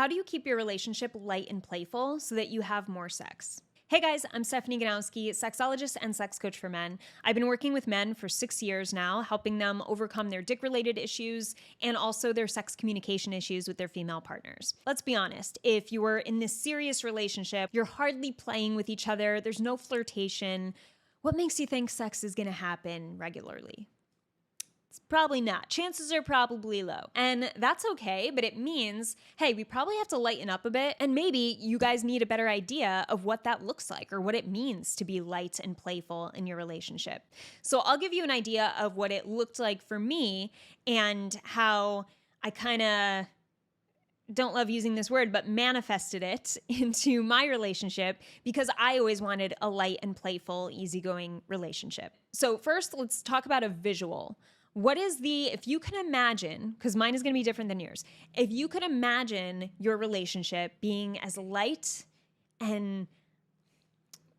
How do you keep your relationship light and playful so that you have more sex? Hey guys, I'm Stephanie Ganowski, sexologist and sex coach for men. I've been working with men for 6 years now, helping them overcome their dick-related issues and also their sex communication issues with their female partners. Let's be honest, if you are in this serious relationship, you're hardly playing with each other, there's no flirtation, what makes you think sex is gonna happen regularly? It's probably not. Chances are probably low. And that's okay, but it means, hey, we probably have to lighten up a bit, and maybe you guys need a better idea of what that looks like or what it means to be light and playful in your relationship. So I'll give you an idea of what it looked like for me and how I kind of don't love using this word, but manifested it into my relationship because I always wanted a light and playful, easygoing relationship. So first, let's talk about a visual. What is if you can imagine, because mine is going to be different than yours, if you could imagine your relationship being as light and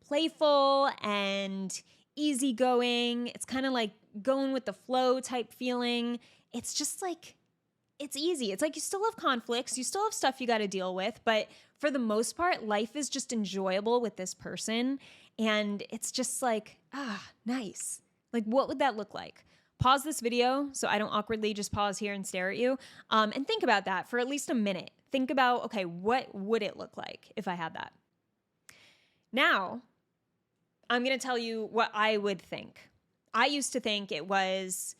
playful and easygoing, it's kind of like going with the flow type feeling. It's just like, it's easy. It's like you still have conflicts, you still have stuff you got to deal with, but for the most part, life is just enjoyable with this person. And it's just like, nice. Like, what would that look like? Pause this video so I don't awkwardly just pause here and stare at you, and think about that for at least a minute. Think about, okay, what would it look like if I had that? Now, I'm going to tell you what I would think. I used to think it was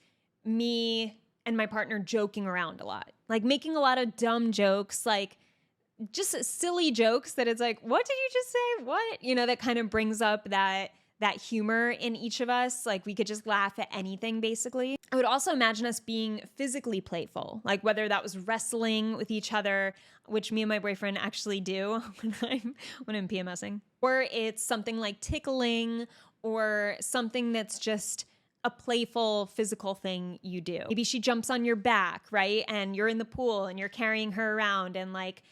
me and my partner joking around a lot, like making a lot of dumb jokes, like just silly jokes that it's like, what did you just say? What? You know, that kind of brings up that humor in each of us. Like we could just laugh at anything, basically. I would also imagine us being physically playful, like whether that was wrestling with each other, which me and my boyfriend actually do when I'm PMSing, or it's something like tickling or something that's just a playful physical thing you do. Maybe she jumps on your back, right? And you're in the pool and you're carrying her around and like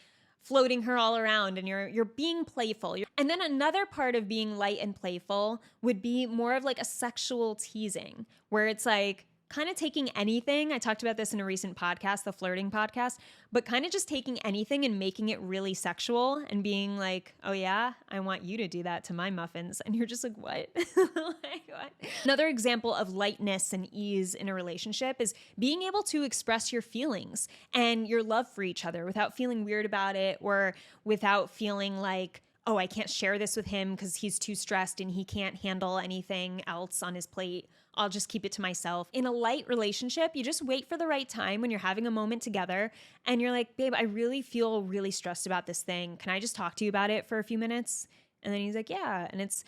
floating her all around and you're being playful. And then another part of being light and playful would be more of like a sexual teasing where it's like kind of taking anything. I talked about this in a recent podcast, the flirting podcast, but kind of just taking anything and making it really sexual and being like, oh yeah, I want you to do that to my muffins. And you're just like, what? Like, what? Another example of lightness and ease in a relationship is being able to express your feelings and your love for each other without feeling weird about it or without feeling like, oh, I can't share this with him because he's too stressed and he can't handle anything else on his plate. I'll just keep it to myself. In a light relationship, you just wait for the right time when you're having a moment together and you're like, babe, I really feel really stressed about this thing. Can I just talk to you about it for a few minutes? And then he's like, yeah. And it's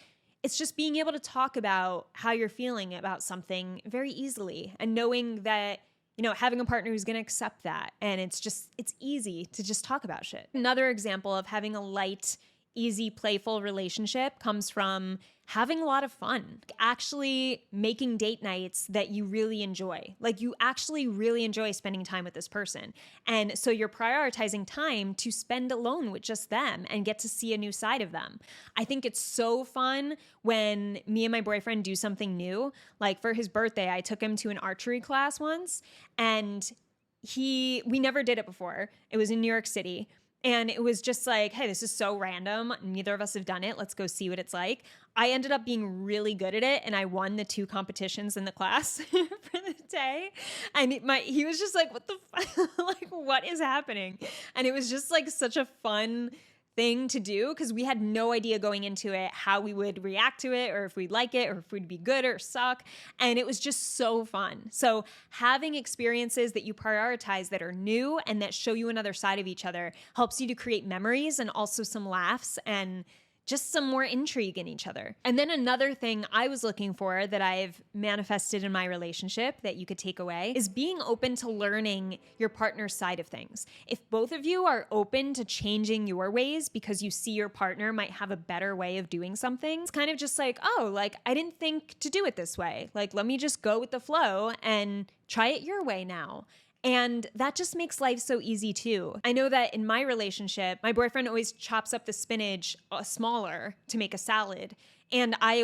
just being able to talk about how you're feeling about something very easily and knowing that, you know, having a partner who's going to accept that. And it's easy to just talk about shit. Another example of having a light, easy, playful relationship comes from having a lot of fun, actually making date nights that you really enjoy. Like you actually really enjoy spending time with this person. And so you're prioritizing time to spend alone with just them and get to see a new side of them. I think it's so fun when me and my boyfriend do something new. Like for his birthday, I took him to an archery class once and we never did it before. It was in New York City. And it was just like, hey, this is so random. Neither of us have done it. Let's go see what it's like. I ended up being really good at it, and I won the 2 competitions in the class for the day. And he was just like, what the fuck? Like, what is happening? And it was just like such a fun thing to do because we had no idea going into it how we would react to it or if we'd like it or if we'd be good or suck. And it was just so fun. So having experiences that you prioritize that are new and that show you another side of each other helps you to create memories and also some laughs and just some more intrigue in each other. And then another thing I was looking for that I've manifested in my relationship that you could take away is being open to learning your partner's side of things. If both of you are open to changing your ways because you see your partner might have a better way of doing something, it's kind of just like, oh, like I didn't think to do it this way. Like, let me just go with the flow and try it your way now. And that just makes life so easy too. I know that in my relationship, my boyfriend always chops up the spinach smaller to make a salad. And I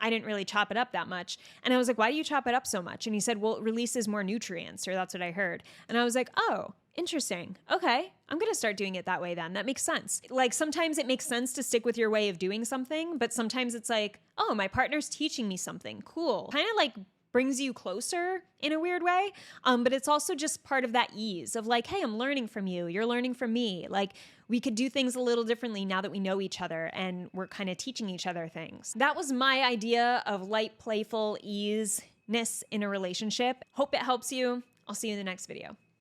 didn't really chop it up that much. And I was like, why do you chop it up so much? And he said, well, it releases more nutrients, or that's what I heard. And I was like, oh, Interesting. Okay. I'm going to start doing it that way then. That makes sense. Like sometimes it makes sense to stick with your way of doing something, but sometimes it's like, oh, my partner's teaching me something. Cool. Kind of like brings you closer in a weird way. But it's also just part of that ease of like, hey, I'm learning from you. You're learning from me. Like we could do things a little differently now that we know each other and we're kind of teaching each other things. That was my idea of light, playful easiness in a relationship. Hope it helps you. I'll see you in the next video.